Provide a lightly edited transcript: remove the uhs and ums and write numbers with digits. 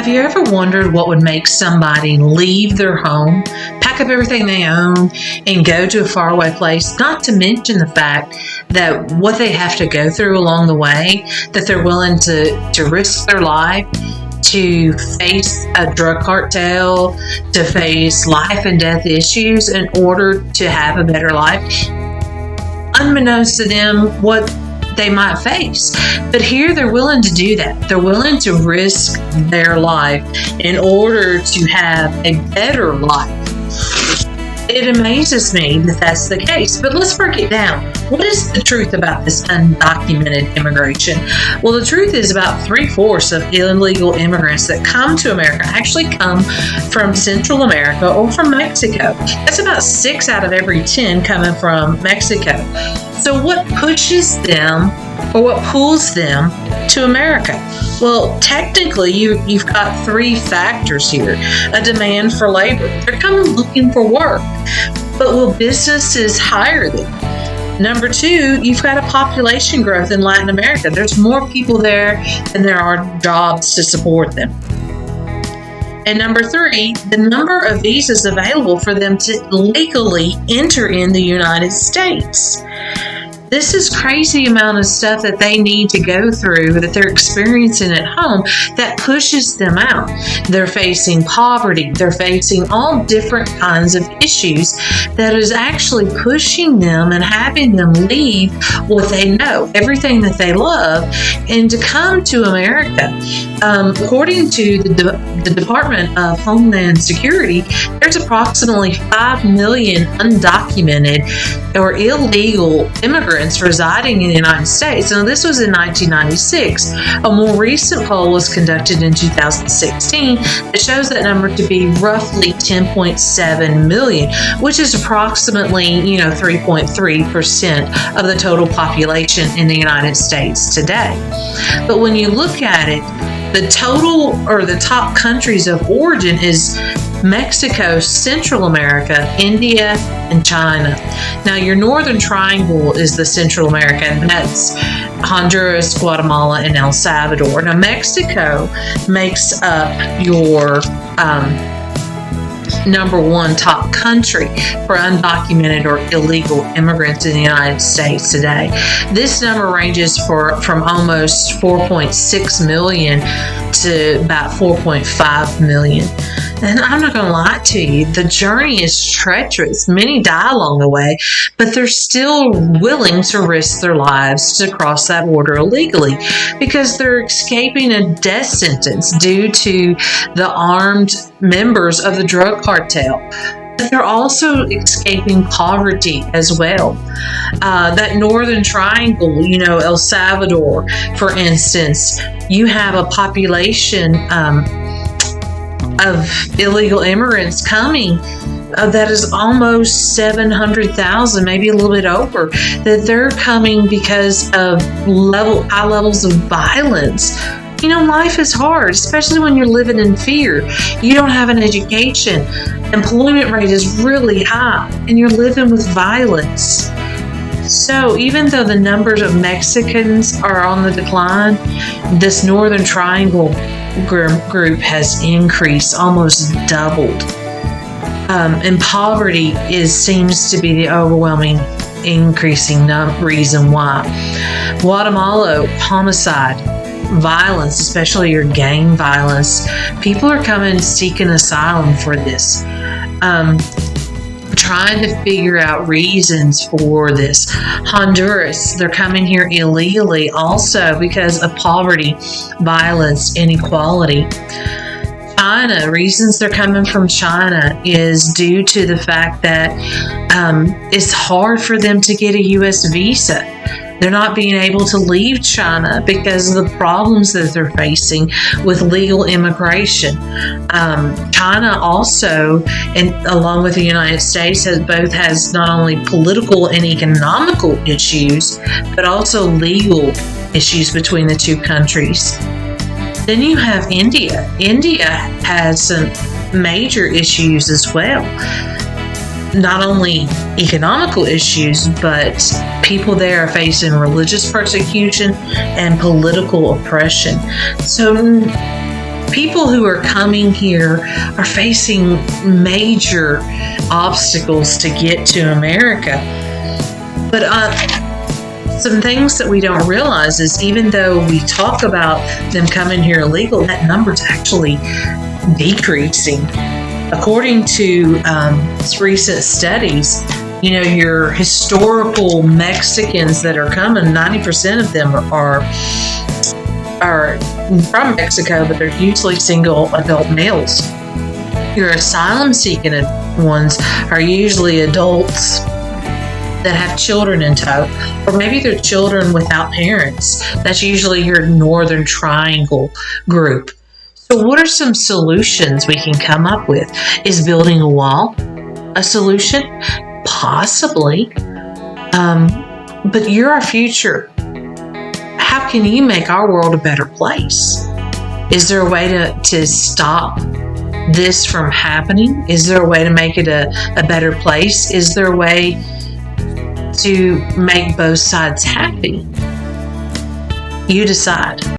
Have you ever wondered what would make somebody leave their home, pack up everything they own, and go to a faraway place? Not to mention the fact that what they have to go through along the way, that they're willing to risk their life, to face a drug cartel, to face life and death issues in order to have a better life, unbeknownst to them what they might face. But here they're willing to do that. They're willing to risk their life in order to have a better life. It amazes me that that's the case. But let's break it down. What is the truth about this undocumented immigration? Well, the truth is about 3/4 of illegal immigrants that come to America actually come from Central America or from Mexico. That's about 6 out of every 10 coming from Mexico. So what pushes them or what pulls them to America? Well, technically, you've got 3 factors here. A demand for labor. They're coming looking for work. But will businesses hire them? Number 2, you've got a population growth in Latin America. There's more people there than there are jobs to support them. And number 3, the number of visas available for them to legally enter in the United States. This is crazy amount of stuff that they need to go through, that they're experiencing at home, that pushes them out. They're facing poverty. They're facing all different kinds of issues that is actually pushing them and having them leave what they know, everything that they love, and to come to America. According to the Department of Homeland Security, there's approximately 5 million undocumented or illegal immigrants residing in the United States. Now, this was in 1996. A more recent poll was conducted in 2016 that shows that number to be roughly 10.7 million, which is approximately 3.3% of the total population in the United States today. But when you look at it, the total or the top countries of origin is Mexico, Central America, India, and China. Now, your Northern Triangle is the Central America, and that's Honduras, Guatemala, and El Salvador. Now, Mexico makes up your number 1 top country for undocumented or illegal immigrants in the United States today. This number ranges from almost 4.6 million to about 4.5 million. And I'm not going to lie to you, the journey is treacherous. Many die along the way, but they're still willing to risk their lives to cross that border illegally because they're escaping a death sentence due to the armed members of the drug cartel. But they're also escaping poverty as well. That Northern Triangle, El Salvador, for instance, you have a population of illegal immigrants coming that is almost 700,000, maybe a little bit over, that they're coming because of high levels of violence. Life is hard, especially when you're living in fear. You don't have an education. Employment rate is really high, and you're living with violence. So even though the numbers of Mexicans are on the decline, this Northern Triangle group has increased, almost doubled. And poverty seems to be the overwhelming increasing reason why. Guatemala, homicide, violence, especially your gang violence. People are coming seeking asylum for this. Trying to figure out reasons for this. Honduras, they're coming here illegally also because of poverty, violence, inequality. China, reasons they're coming from China is due to the fact that it's hard for them to get a U.S. visa. They're not being able to leave China because of the problems that they're facing with legal immigration. China also, and along with the United States, has not only political and economical issues, but also legal issues between the two countries. Then you have India. India has some major issues as well. Not only economical issues, but people there are facing religious persecution and political oppression. So people who are coming here are facing major obstacles to get to America. But some things that we don't realize is even though we talk about them coming here illegal, that number's actually decreasing. According to recent studies, your historical Mexicans that are coming, 90% of them are from Mexico, but they're usually single adult males. Your asylum seeking ones are usually adults that have children in tow, or maybe they're children without parents. That's usually your Northern Triangle group. So what are some solutions we can come up with? Is building a wall a solution? Possibly. But you're our future. How can you make our world a better place? Is there a way to stop this from happening? Is there a way to make it a better place? Is there a way to make both sides happy? You decide.